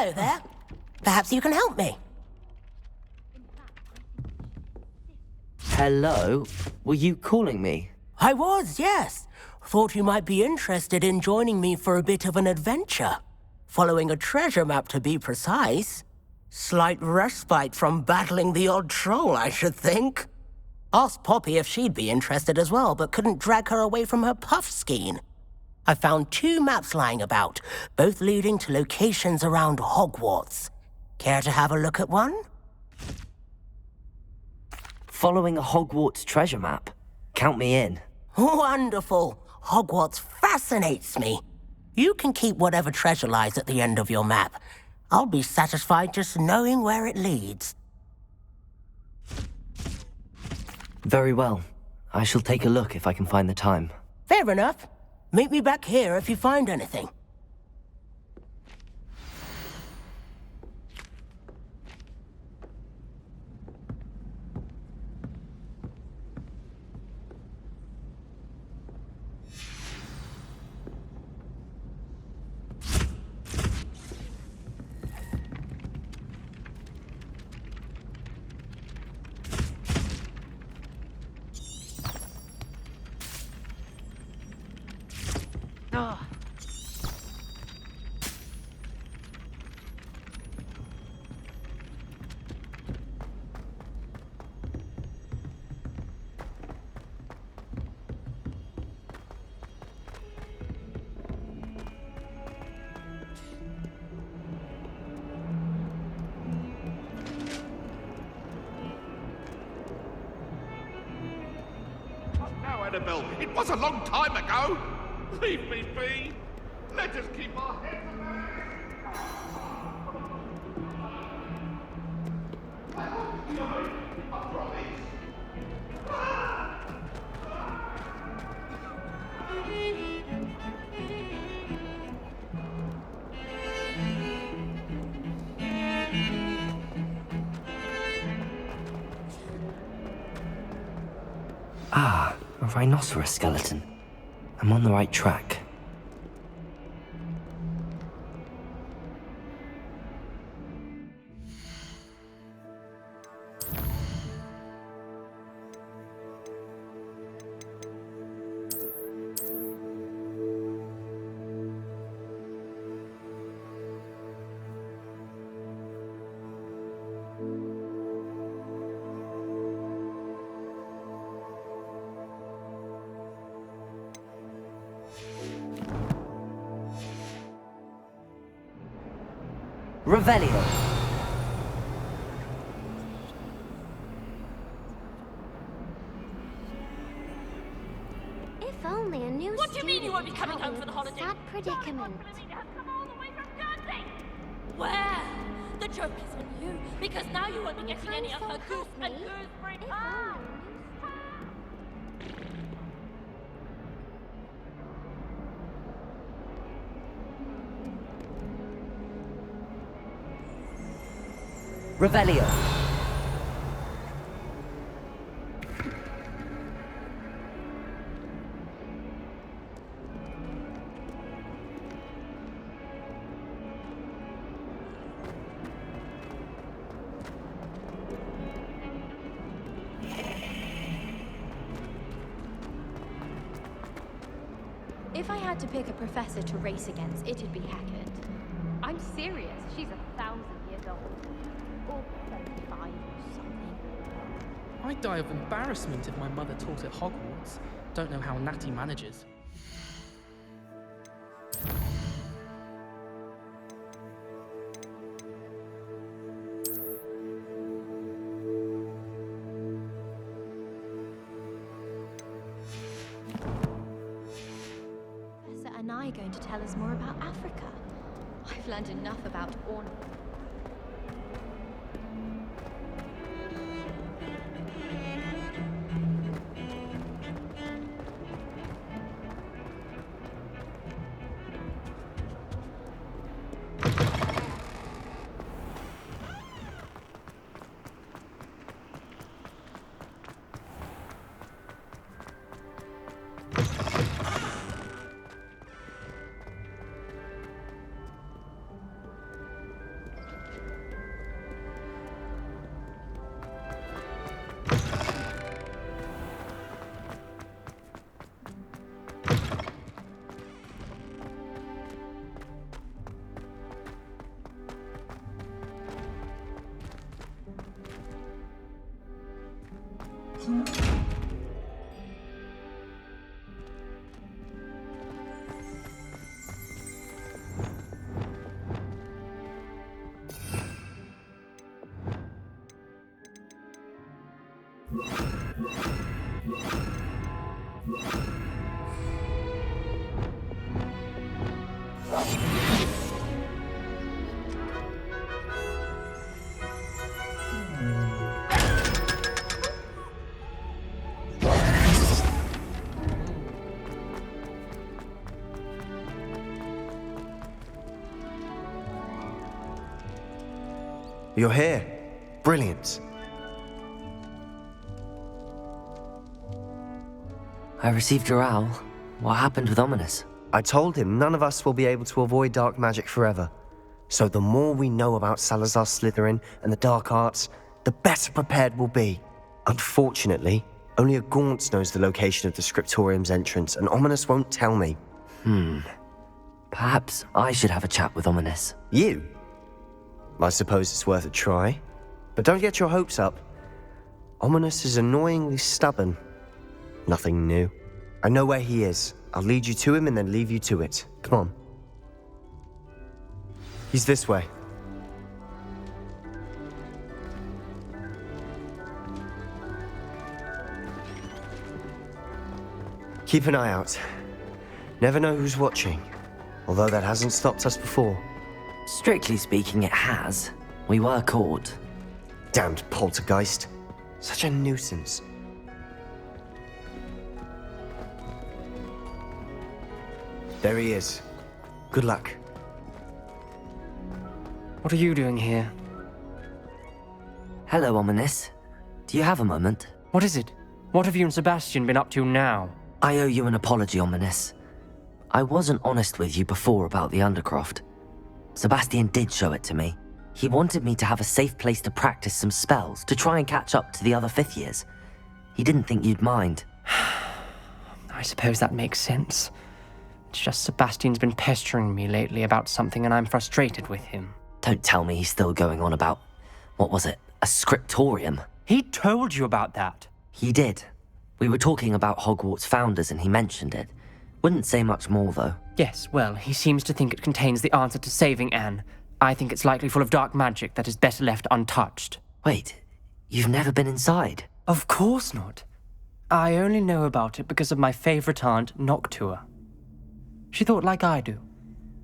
Hello there. Perhaps you can help me. Hello? Were you calling me? I was, yes. Thought you might be interested in joining me for a bit of an adventure. Following a treasure map, to be precise. Slight respite from battling the odd troll, I should think. Asked Poppy if she'd be interested as well, but couldn't drag her away from her puff skein. I found 2 maps lying about, both leading to locations around Hogwarts. Care to have a look at one? Following a Hogwarts treasure map? Count me in. Wonderful. Hogwarts fascinates me. You can keep whatever treasure lies at the end of your map. I'll be satisfied just knowing where it leads. Very well. I shall take a look if I can find the time. Fair enough. Meet me back here if you find anything. It was a long time ago. Leave me be. Let us keep our heads Ah, a rhinoceros skeleton. I'm on the right track. Revelio. If only a new What do you mean you won't be coming home for the holiday? Sad predicament. Where? The joke is on you, because now you won't be getting any of her goose and gooseberry pie. Revelio. If I had to pick a professor to race against, it'd be Hackett. I'm serious. She's 1,000 years old. Or 75 or something. I'd die of embarrassment if my mother taught at Hogwarts. Don't know how Natty manages. Professor and I are going to tell us more about Africa. I've learned enough about ornaments. You're here. Brilliant. I received your owl. What happened with Ominous? I told him none of us will be able to avoid dark magic forever. So the more we know about Salazar Slytherin and the dark arts, the better prepared we'll be. Unfortunately, only a Gaunt knows the location of the Scriptorium's entrance, and Ominous won't tell me. Perhaps I should have a chat with Ominous. You? I suppose it's worth a try. But don't get your hopes up. Ominous is annoyingly stubborn. Nothing new. I know where he is. I'll lead you to him and then leave you to it. Come on. He's this way. Keep an eye out. Never know who's watching. Although that hasn't stopped us before. Strictly speaking, it has. We were caught. Damned poltergeist. Such a nuisance. There he is. Good luck. What are you doing here? Hello, Ominous. Do you have a moment? What is it? What have you and Sebastian been up to now? I owe you an apology, Ominous. I wasn't honest with you before about the Undercroft. Sebastian did show it to me. He wanted me to have a safe place to practice some spells, to try and catch up to the other fifth years. He didn't think you'd mind. I suppose that makes sense. It's just Sebastian's been pestering me lately about something and I'm frustrated with him. Don't tell me he's still going on about, what was it, a scriptorium? He told you about that. He did. We were talking about Hogwarts founders and he mentioned it. Wouldn't say much more, though. Yes, well, he seems to think it contains the answer to saving Anne. I think it's likely full of dark magic that is better left untouched. Wait, you've never been inside? Of course not. I only know about it because of my favorite aunt, Noctua. She thought like I do.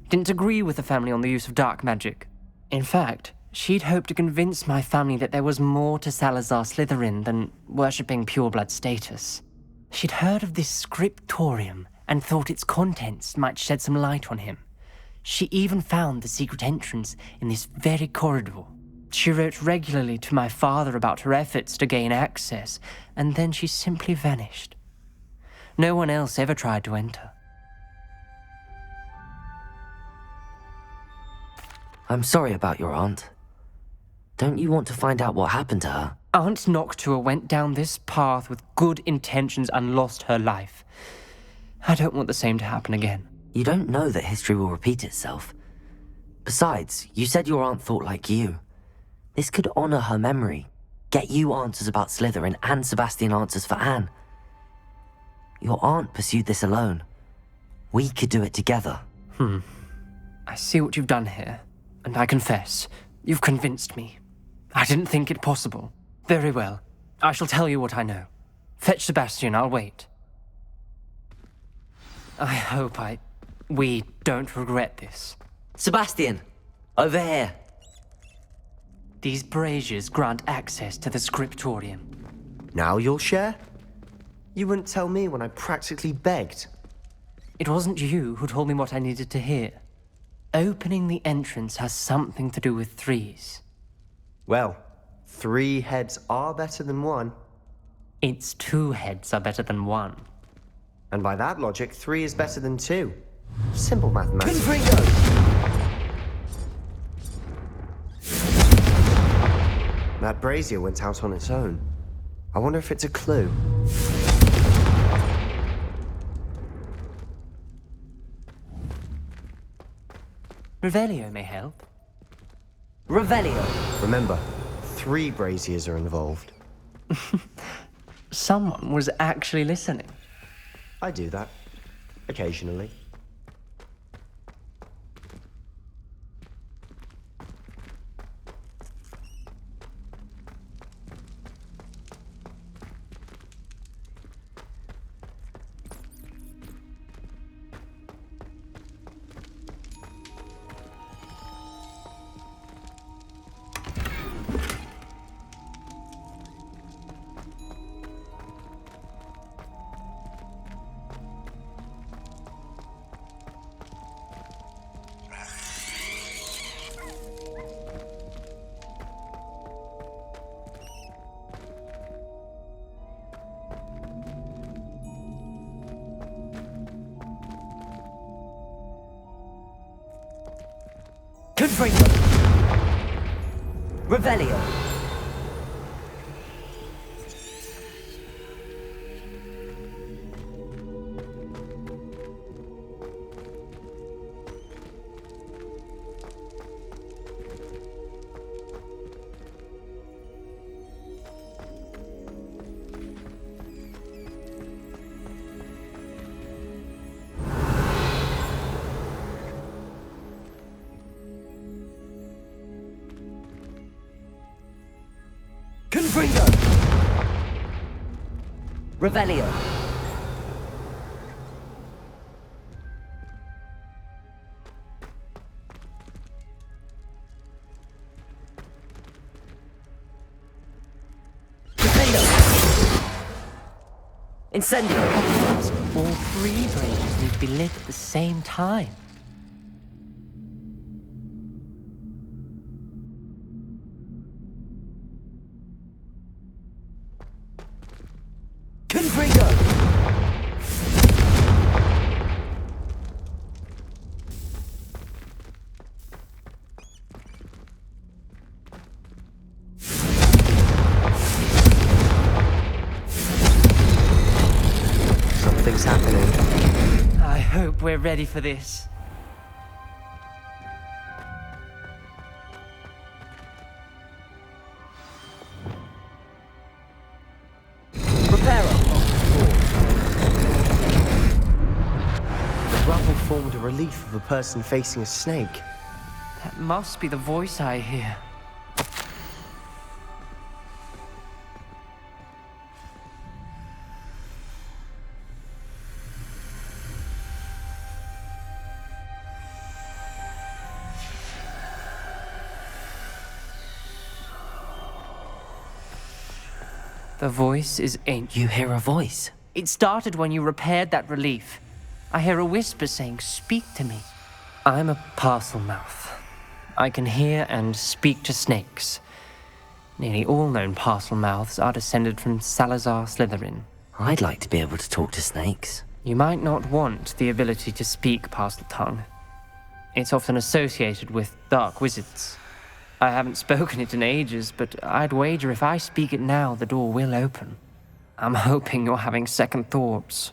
Didn't agree with the family on the use of dark magic. In fact, she'd hoped to convince my family that there was more to Salazar Slytherin than worshipping pureblood status. She'd heard of this scriptorium and thought its contents might shed some light on him. She even found the secret entrance in this very corridor. She wrote regularly to my father about her efforts to gain access, and then she simply vanished. No one else ever tried to enter. I'm sorry about your aunt. Don't you want to find out what happened to her? Aunt Noctua went down this path with good intentions and lost her life. I don't want the same to happen again. You don't know that history will repeat itself. Besides, you said your aunt thought like you. This could honor her memory, get you answers about Slytherin and Sebastian answers for Anne. Your aunt pursued this alone. We could do it together. I see what you've done here, and I confess, you've convinced me. I didn't think it possible. Very well. I shall tell you what I know. Fetch Sebastian, I'll wait. I hope we don't regret this. Sebastian! Over here! These braziers grant access to the scriptorium. Now you'll share? You wouldn't tell me when I practically begged. It wasn't you who told me what I needed to hear. Opening the entrance has something to do with threes. Well, 3 heads are better than 1. Its 2 heads are better than 1. And by that logic, 3 is better than 2. Simple mathematics. That brazier went out on its own. I wonder if it's a clue. Revelio may help. Revelio! Remember, 3 braziers are involved. Someone was actually listening. I do that. Occasionally. Confringo! Revelio! Confringo! Revelio! Incendio! All three ranges need to be lit at the same time. Confringo! Something's happening. I hope we're ready for this. The rubble formed a relief of a person facing a snake. That must be the voice I hear. The voice is ancient. You hear a voice? It started when you repaired that relief. I hear a whisper saying, "Speak to me." I'm a parcel mouth. I can hear and speak to snakes. Nearly all known parcel mouths are descended from Salazar Slytherin. I'd like to be able to talk to snakes. You might not want the ability to speak parcel tongue. It's often associated with dark wizards. I haven't spoken it in ages, but I'd wager if I speak it now, the door will open. I'm hoping you're having second thoughts.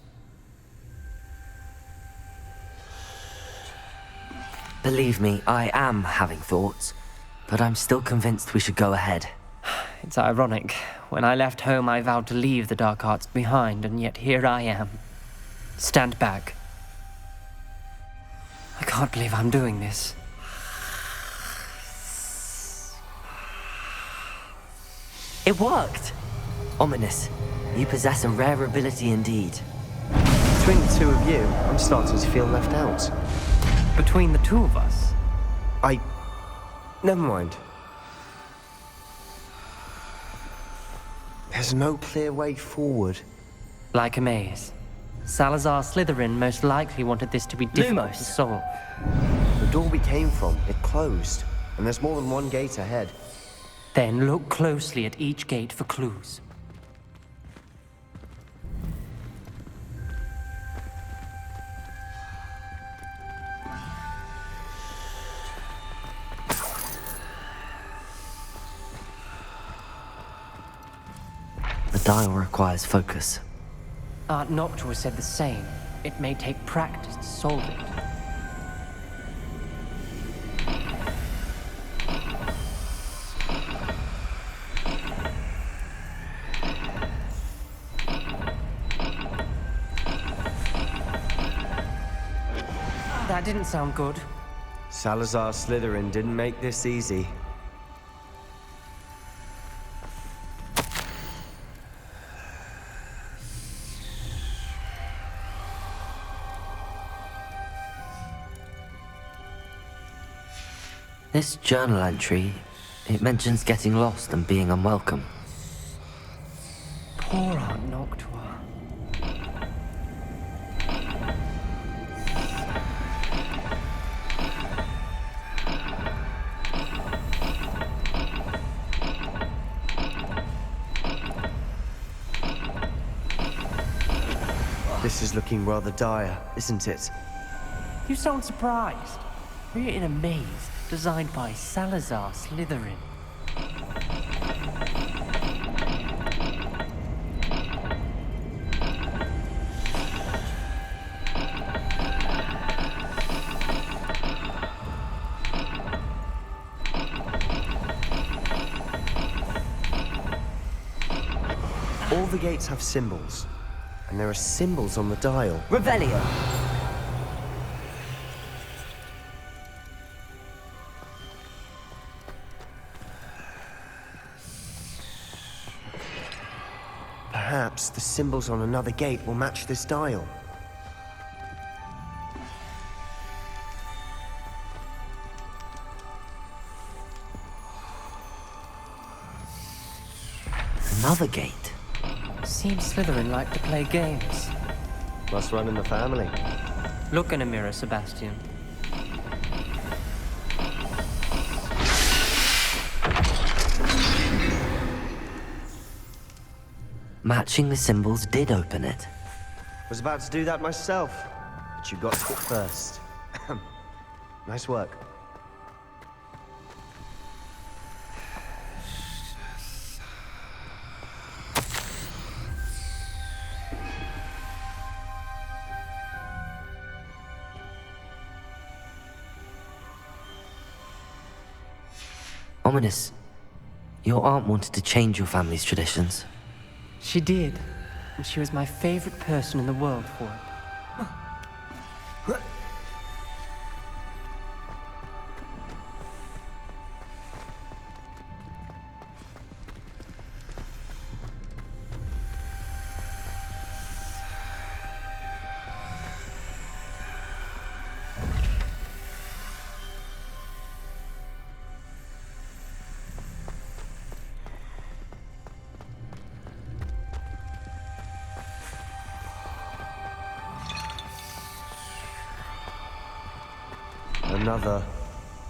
Believe me, I am having thoughts, but I'm still convinced we should go ahead. It's ironic. When I left home, I vowed to leave the dark arts behind, and yet here I am. Stand back. I can't believe I'm doing this. It worked! Ominous. You possess a rare ability indeed. Between the two of you, I'm starting to feel left out. Between the two of us? Never mind. There's no clear way forward. Like a maze. Salazar Slytherin most likely wanted this to be difficult to solve. The door we came from, it closed, and there's more than one gate ahead. Then look closely at each gate for clues. The dial requires focus. Aunt Noctua said the same. It may take practice to solve it. That didn't sound good. Salazar Slytherin didn't make this easy. This journal entry, it mentions getting lost and being unwelcome. Poor Aunt Noctua. This is looking rather dire, isn't it? You sound surprised. We're in a maze. designed by Salazar Slytherin. All the gates have symbols, and there are symbols on the dial. Revelio. Perhaps the symbols on another gate will match this dial. Another gate. Seems Slytherin like to play games. Must run in the family. Look in a mirror, Sebastian. Matching the symbols did open it. Was about to do that myself, but you got to it first. Nice work. Ominous. Your aunt wanted to change your family's traditions. She did, and she was my favorite person in the world for it.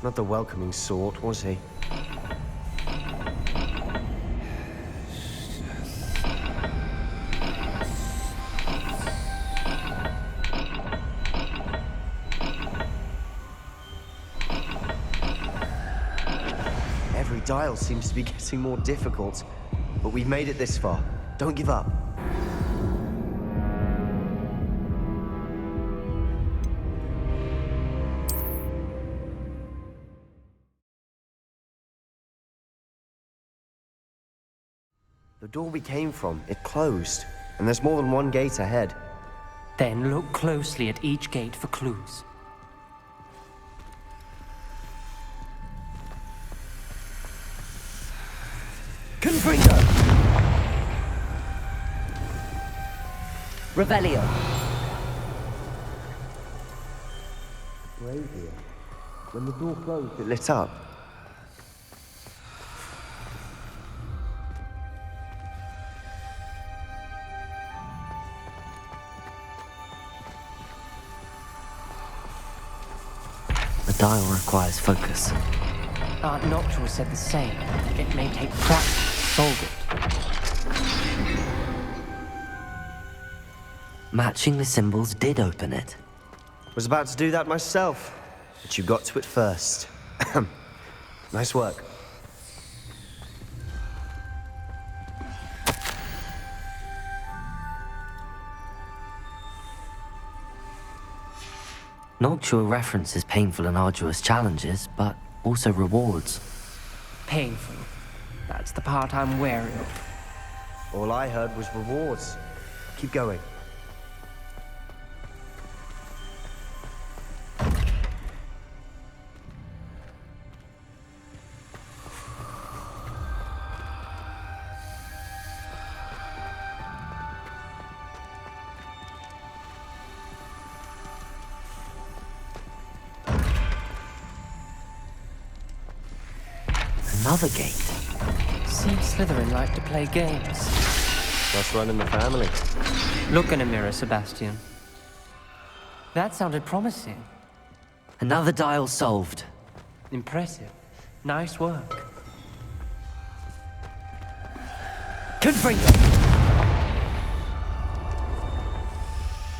Not the welcoming sort, was he? Every dial seems to be getting more difficult, but we've made it this far. Don't give up. The door we came from, it closed, and there's more than one gate ahead. Then look closely at each gate for clues. Confringo! Revelio. Brazier. When the door closed, it lit up. The dial requires focus. Aunt Noctua said the same. It may take practice to solve it. Matching the symbols did open it. Was about to do that myself, but you got to it first. Nice work. Noctua references painful and arduous challenges, but also rewards. Painful. That's the part I'm wary of. All I heard was rewards. Keep going. Another gate. Seems Slytherin like to play games. Must run in the family. Look in a mirror, Sebastian. That sounded promising. Another dial solved. Impressive. Nice work. Confringo!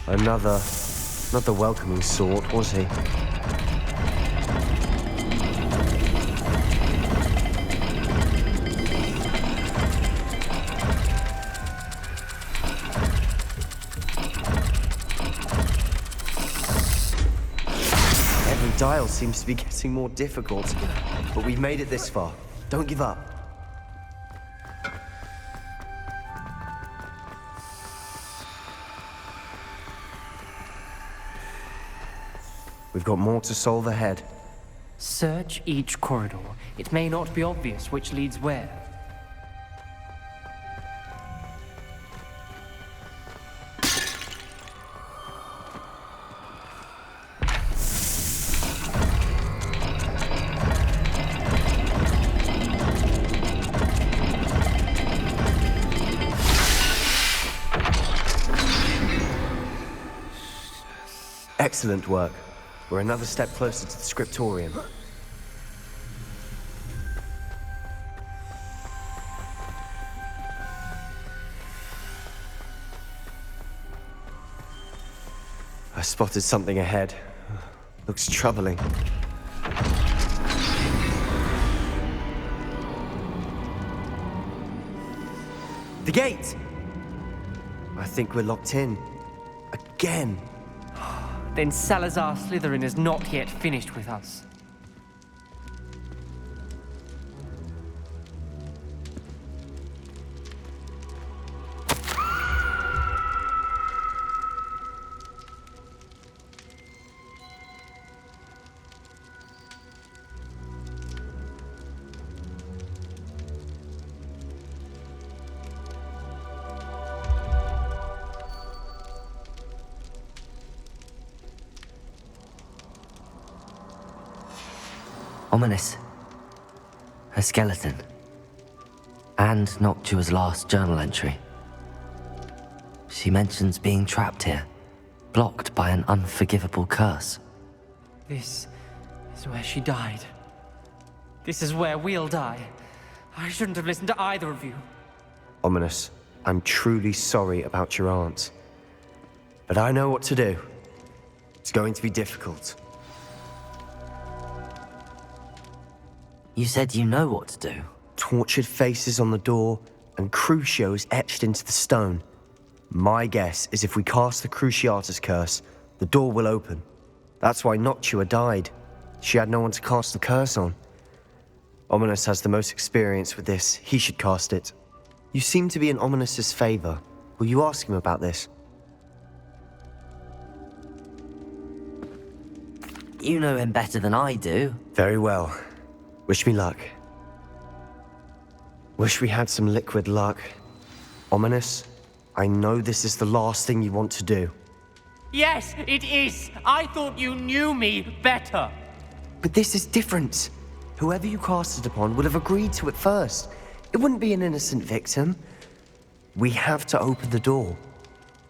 Another... not the welcoming sort, was he? dial seems to be getting more difficult, but we've made it this far. Don't give up. We've got more to solve ahead. Search each corridor. It may not be obvious which leads where. Excellent work. We're another step closer to the scriptorium. I spotted something ahead. Looks troubling. The gate! I think we're locked in. Again. Then Salazar Slytherin is not yet finished with us. Ominous. A skeleton. And Noctua's last journal entry. She mentions being trapped here, blocked by an unforgivable curse. This is where she died. This is where we'll die. I shouldn't have listened to either of you. Ominous, I'm truly sorry about your aunt. But I know what to do. It's going to be difficult. You said you know what to do. Tortured faces on the door and Crucios etched into the stone. My guess is if we cast the Cruciatus curse, the door will open. That's why Noctua died. She had no one to cast the curse on. Ominous has the most experience with this. He should cast it. You seem to be in Ominous's favor. Will you ask him about this? You know him better than I do. Very well. Wish me luck. Wish we had some liquid luck. Ominous, I know this is the last thing you want to do. Yes, it is. I thought you knew me better. But this is different. Whoever you cast it upon would have agreed to it first. It wouldn't be an innocent victim. We have to open the door.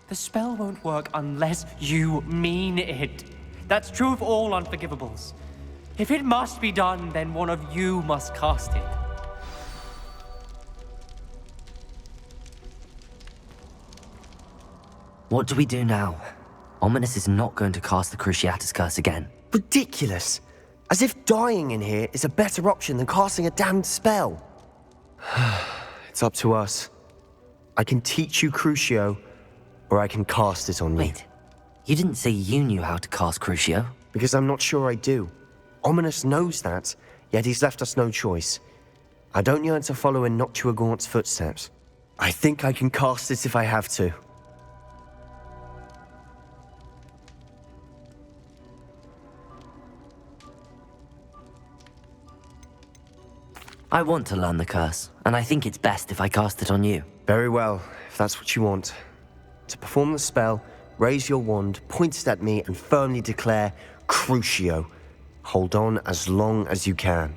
The spell won't work unless you mean it. That's true of all unforgivables. If it must be done, then one of you must cast it. What do we do now? Ominous is not going to cast the Cruciatus curse again. Ridiculous. As if dying in here is a better option than casting a damned spell. It's up to us. I can teach you Crucio, or I can cast it on you. Wait, you didn't say you knew how to cast Crucio? Because I'm not sure I do. Ominous knows that, yet he's left us no choice. I don't yearn to follow in Noctua Gaunt's footsteps. I think I can cast it if I have to. I want to learn the curse, and I think it's best if I cast it on you. Very well, if that's what you want. To perform the spell, raise your wand, point it at me, and firmly declare, Crucio. Hold on as long as you can.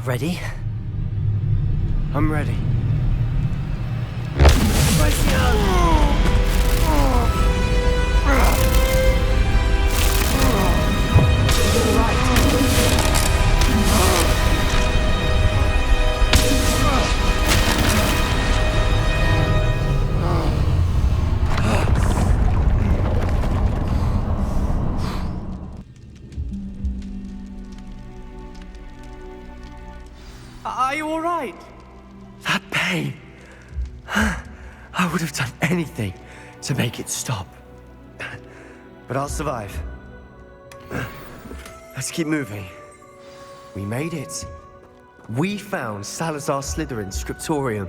Ready? I'm ready. pain. I would have done anything to make it stop. But I'll survive. Let's keep moving. We made it. We found Salazar Slytherin's scriptorium.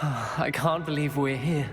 I can't believe we're here.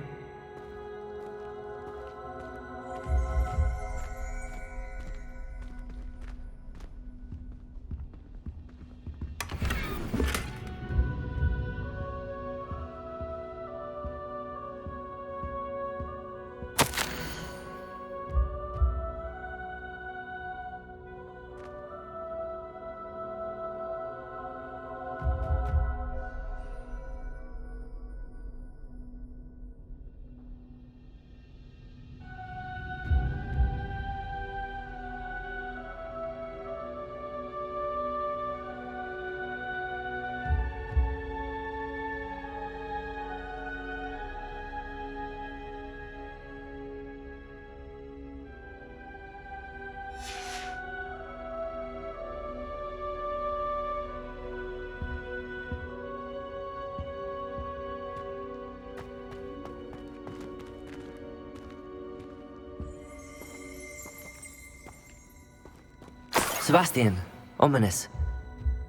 Sebastian, ominous.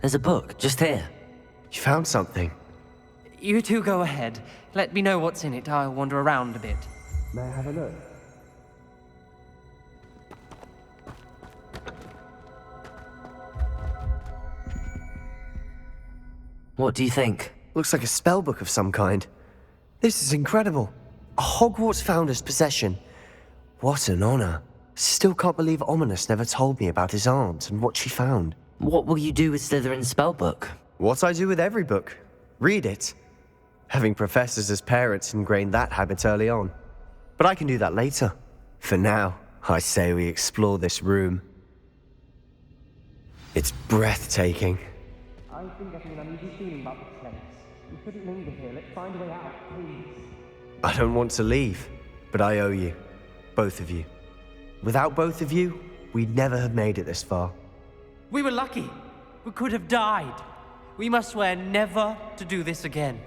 There's a book just here. You found something. You two go ahead. Let me know what's in it. I'll wander around a bit. May I have a look? What do you think? Looks like a spellbook of some kind. This is incredible. A Hogwarts founder's possession. What an honor. Still can't believe Ominous never told me about his aunt and what she found. What will you do with Slytherin's spellbook? What I do with every book. Read it. Having professors as parents ingrained that habit early on. But I can do that later. For now, I say we explore this room. It's breathtaking. I've been getting an uneasy feeling about this place. We couldn't linger here. Let's find a way out, please. I don't want to leave, but I owe you. Both of you. Without both of you, we'd never have made it this far. We were lucky. We could have died. We must swear never to do this again.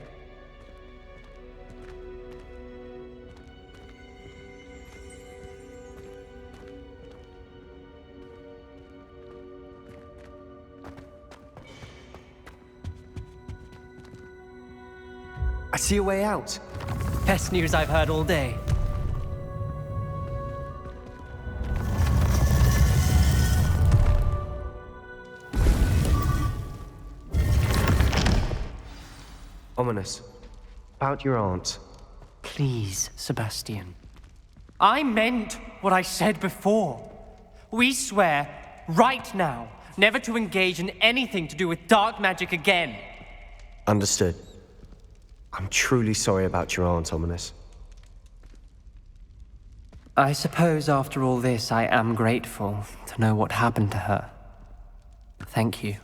I see a way out. Best news I've heard all day. Ominous. About your aunt. Please, Sebastian. I meant what I said before. We swear, right now, never to engage in anything to do with dark magic again. Understood. I'm truly sorry about your aunt, Ominous. I suppose after all this, I am grateful to know what happened to her. Thank you.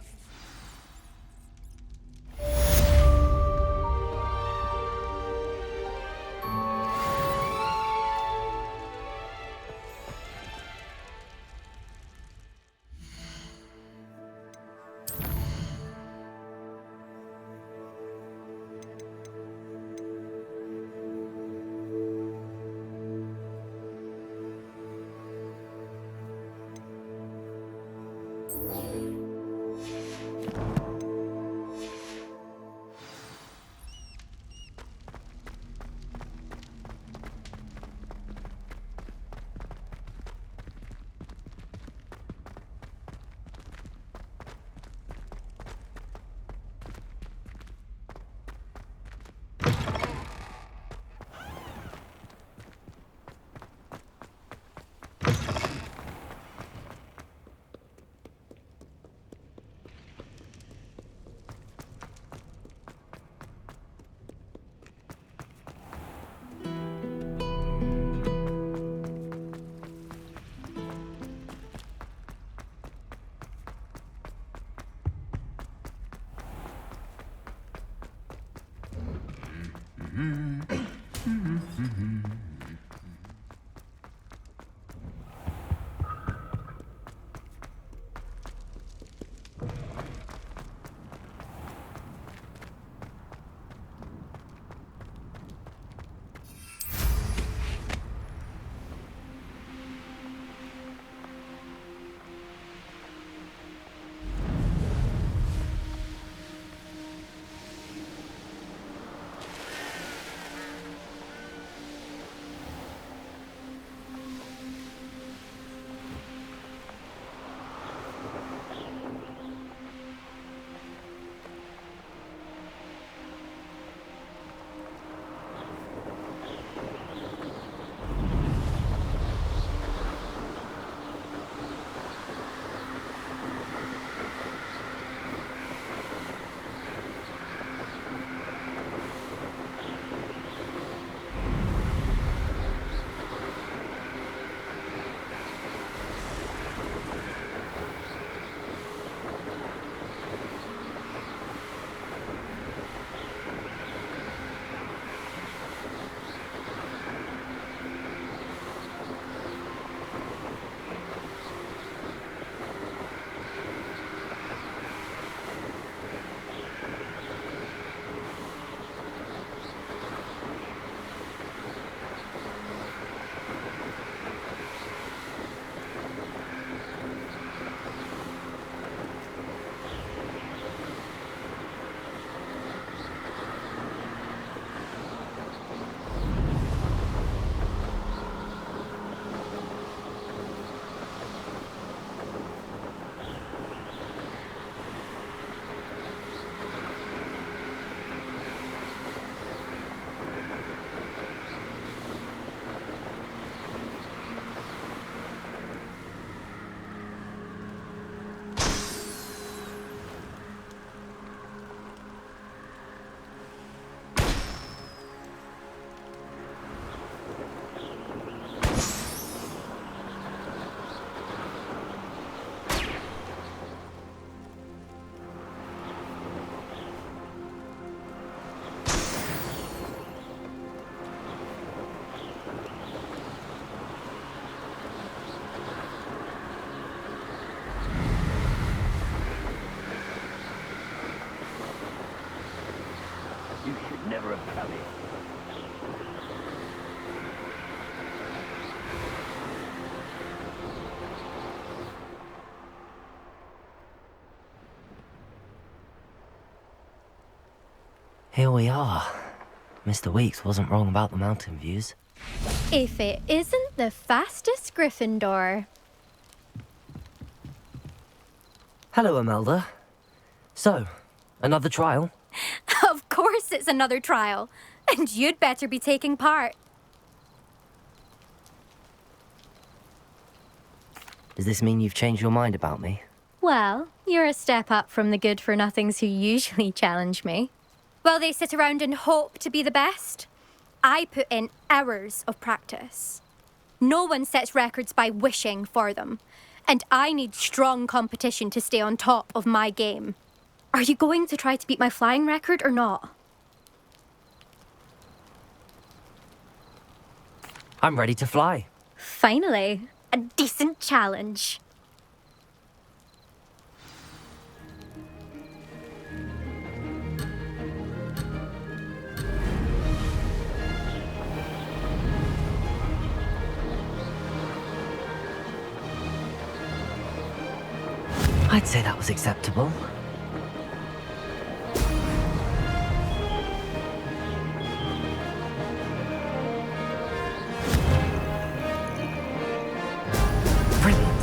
You should never have come here. Here we are. Mr. Weeks wasn't wrong about the mountain views. If it isn't the fastest Gryffindor. Hello, Imelda. So, another trial? Of course it's another trial. And you'd better be taking part. Does this mean you've changed your mind about me? Well, you're a step up from the good-for-nothings who usually challenge me. While they sit around and hope to be the best, I put in hours of practice. No one sets records by wishing for them, and I need strong competition to stay on top of my game. Are you going to try to beat my flying record or not? I'm ready to fly. Finally, a decent challenge. I'd say that was acceptable. Brilliant.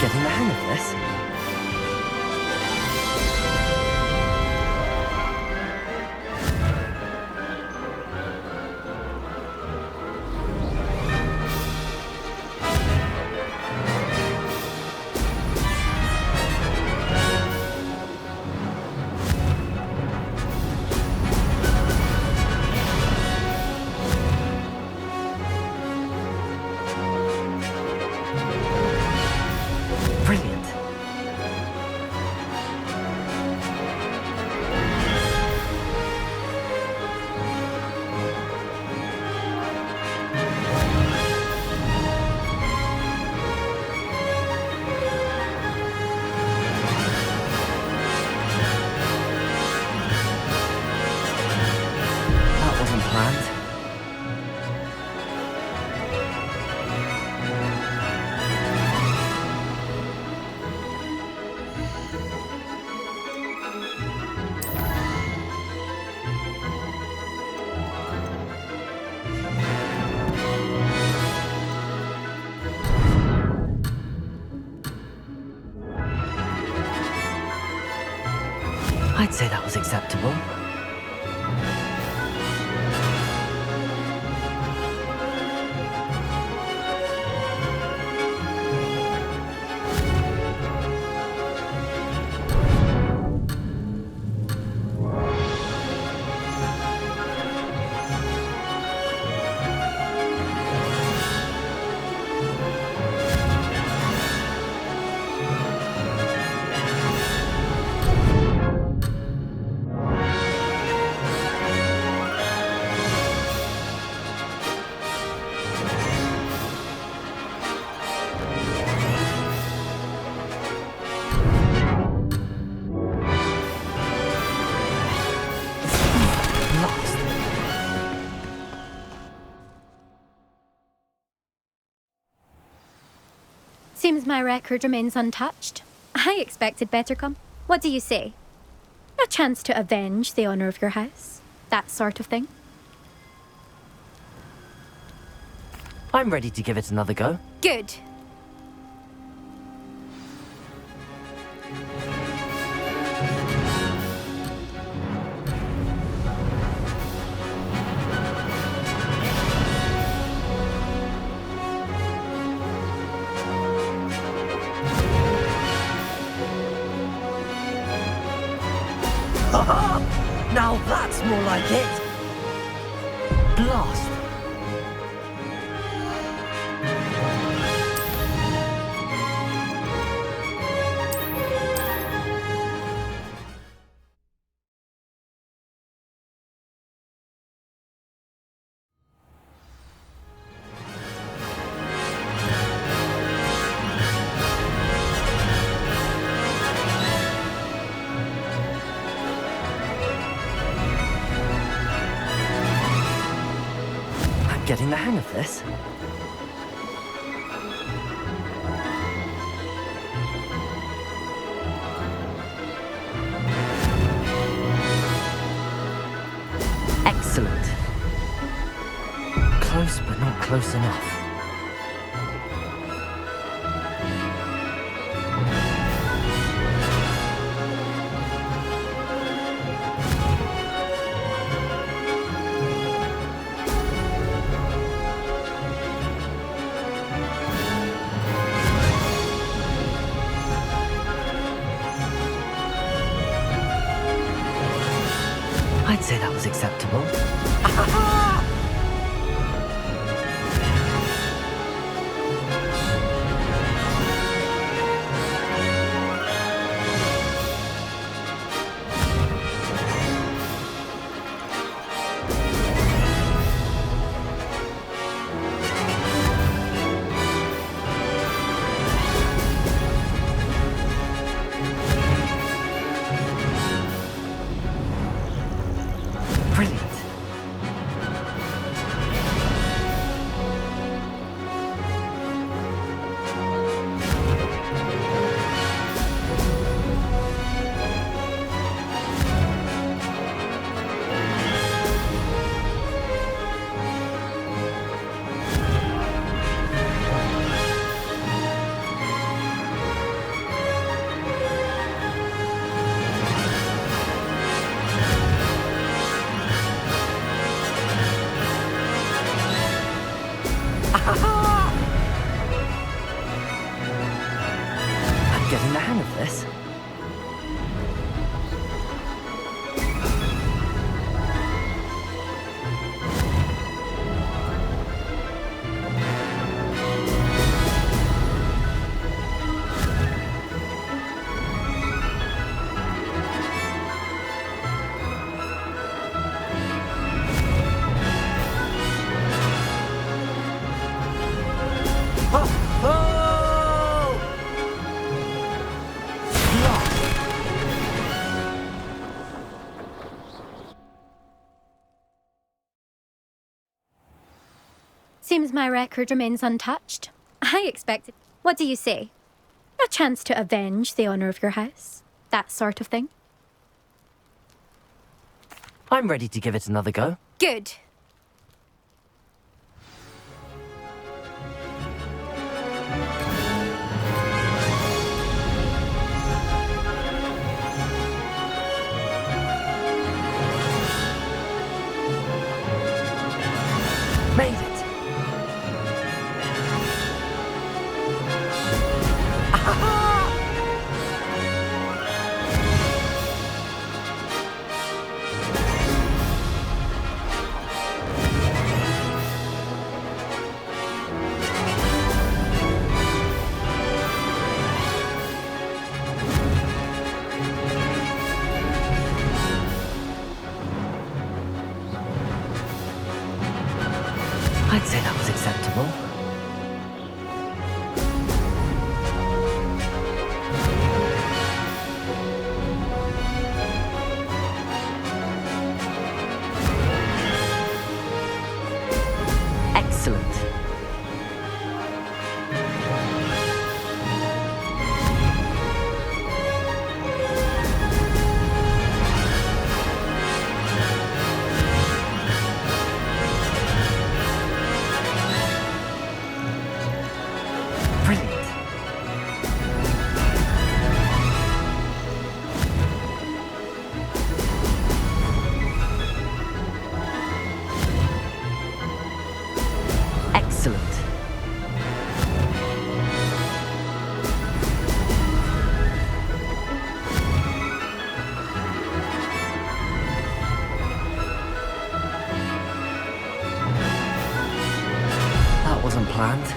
Getting the hang of this. Brilliant. That wasn't planned. I'd say that was acceptable. Lost. Seems my record remains untouched. I expected better come. What do you say? A chance to avenge the honor of your house? That sort of thing? I'm ready to give it another go. Good. Now that's more like it! Blast! I'm getting the hang of this. Excellent. Close, but not close enough. I'd say that was acceptable. Brilliant. I'm getting the hang of this. Seems my record remains untouched. I expected... What do you say? A chance to avenge the honor of your house? That sort of thing? I'm ready to give it another go. Good. Made it! I'd say that was acceptable. Excellent. Brilliant. wasn't planned.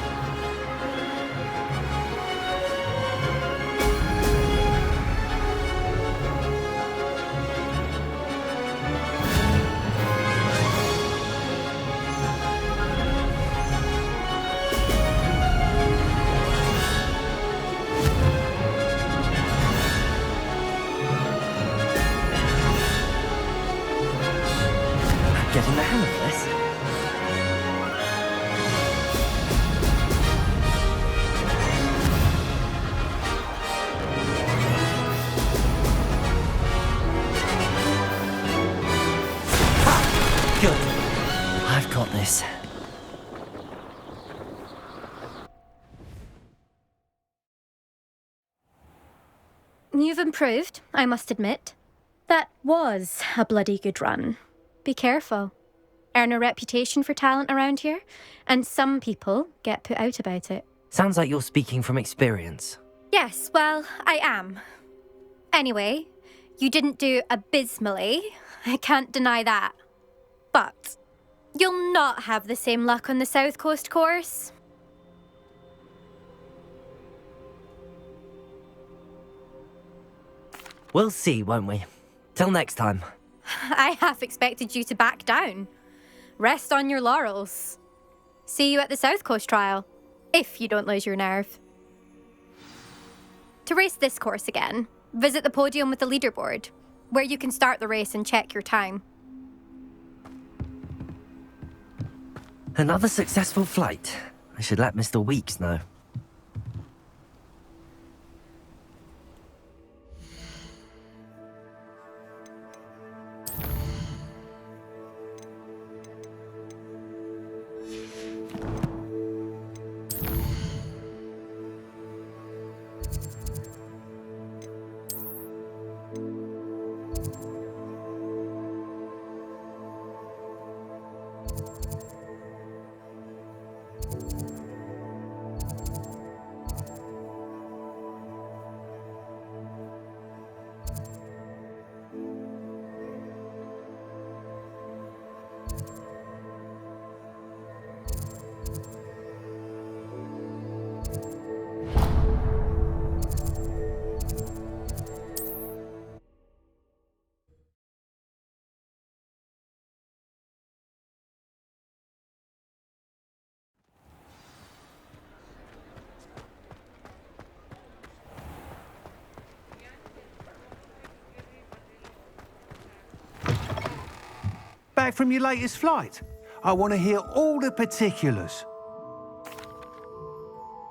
Getting the hang of this. Ha! Good. I've got this. You've improved, I must admit. That was a bloody good run. Be careful. Earn a reputation for talent around here, and some people get put out about it. Sounds like you're speaking from experience. Yes, well, I am. Anyway, you didn't do abysmally. I can't deny that. But you'll not have the same luck on the South Coast course. We'll see, won't we? Till next time. I half expected you to back down. Rest on your laurels. See you at the South Coast trial, if you don't lose your nerve. To race this course again, visit the podium with the leaderboard, where you can start the race and check your time. Another successful flight. I should let Mr. Weeks know. Back from your latest flight? I want to hear all the particulars.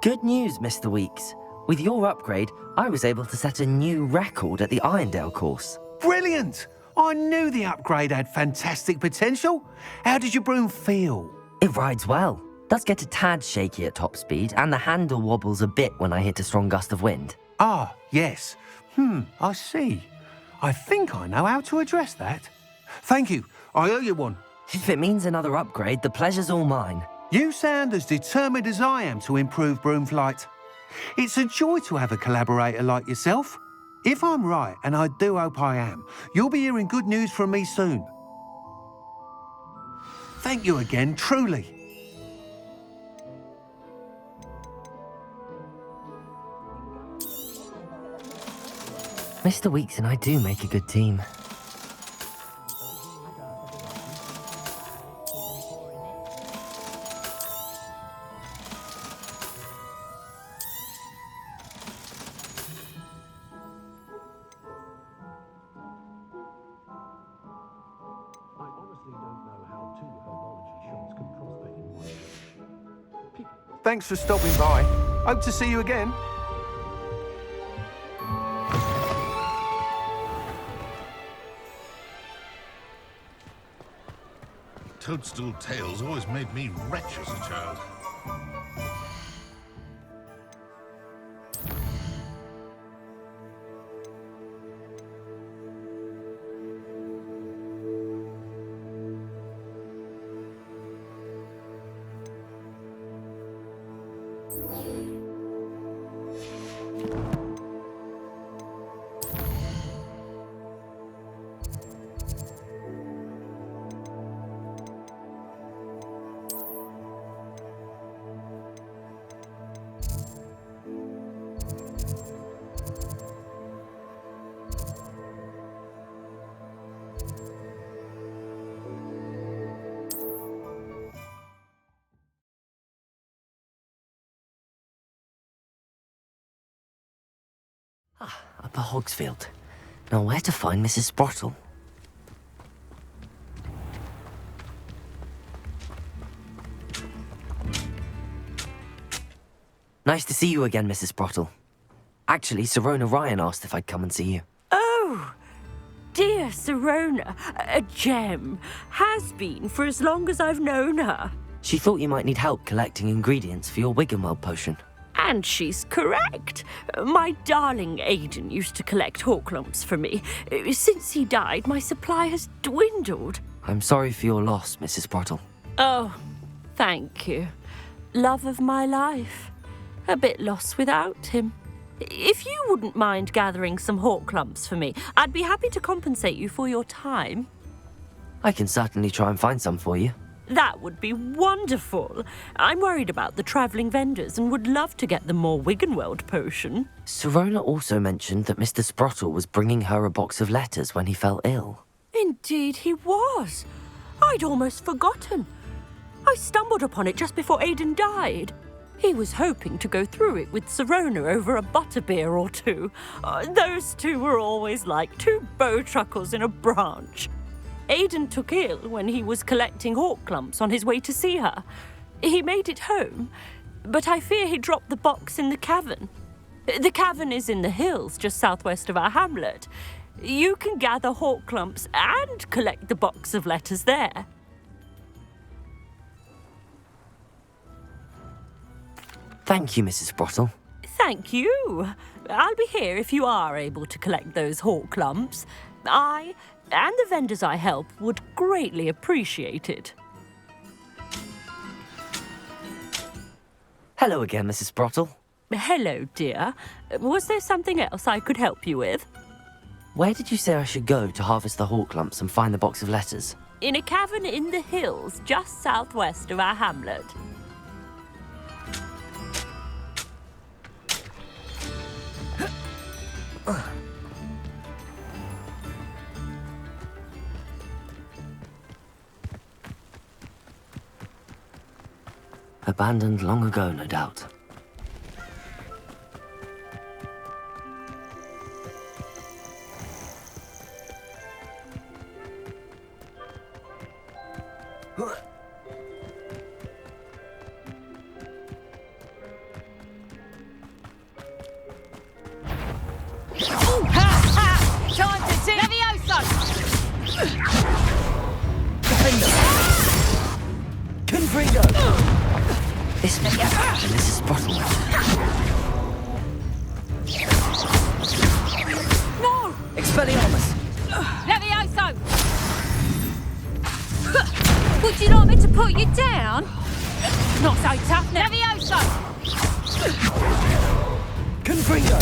Good news, Mr. Weeks. With your upgrade, I was able to set a new record at the Irondale course. Brilliant! I knew the upgrade had fantastic potential. How did your broom feel? It rides well. Does get a tad shaky at top speed, and the handle wobbles a bit when I hit a strong gust of wind. Ah, yes. I see. I think I know how to address that. Thank you. I owe you one. If it means another upgrade, the pleasure's all mine. You sound as determined as I am to improve broom flight. It's a joy to have a collaborator like yourself. If I'm right, and I do hope I am, you'll be hearing good news from me soon. Thank you again, truly. Mr. Weeks and I do make a good team. Thanks for stopping by. Hope to see you again. Toadstool tales always made me wretch as a child. Upper Hogsfield. Now where to find Mrs. Sprottle? Nice to see you again, Mrs. Sprottle. Actually, Sirona Ryan asked if I'd come and see you. Oh, dear Sirona, a gem. Has been for as long as I've known her. She thought you might need help collecting ingredients for your Wiggenweld potion. And she's correct. My darling Aidan used to collect hawk lumps for me. Since he died, my supply has dwindled. I'm sorry for your loss, Mrs. Sprottle. Oh, thank you. Love of my life. A bit lost without him. If you wouldn't mind gathering some hawk lumps for me, I'd be happy to compensate you for your time. I can certainly try and find some for you. That would be wonderful. I'm worried about the travelling vendors and would love to get them more Wiggenweld potion. Sirona also mentioned that Mr. Sprottle was bringing her a box of letters when he fell ill. Indeed he was. I'd almost forgotten. I stumbled upon it just before Aidan died. He was hoping to go through it with Sirona over a butterbeer or two. Those two were always like two bowtruckles in a branch. Aidan took ill when he was collecting hawk clumps on his way to see her. He made it home, but I fear he dropped the box in the cavern. The cavern is in the hills just southwest of our hamlet. You can gather hawk clumps and collect the box of letters there. Thank you, Mrs. Sprottle. Thank you. I'll be here if you are able to collect those hawk clumps. I and the vendors I help would greatly appreciate it. Hello again, Mrs. Sprottle. Hello, dear. Was there something else I could help you with? Where did you say I should go to harvest the hawk lumps and find the box of letters? In a cavern in the hills just southwest of our hamlet. Abandoned long ago, no doubt. Time to see Levioso! Confringo! This must be Mrs. Sprottle. No! Expelliarmus! Levioso! Would you like me to put you down? Not so tough, Levioso! Confringo!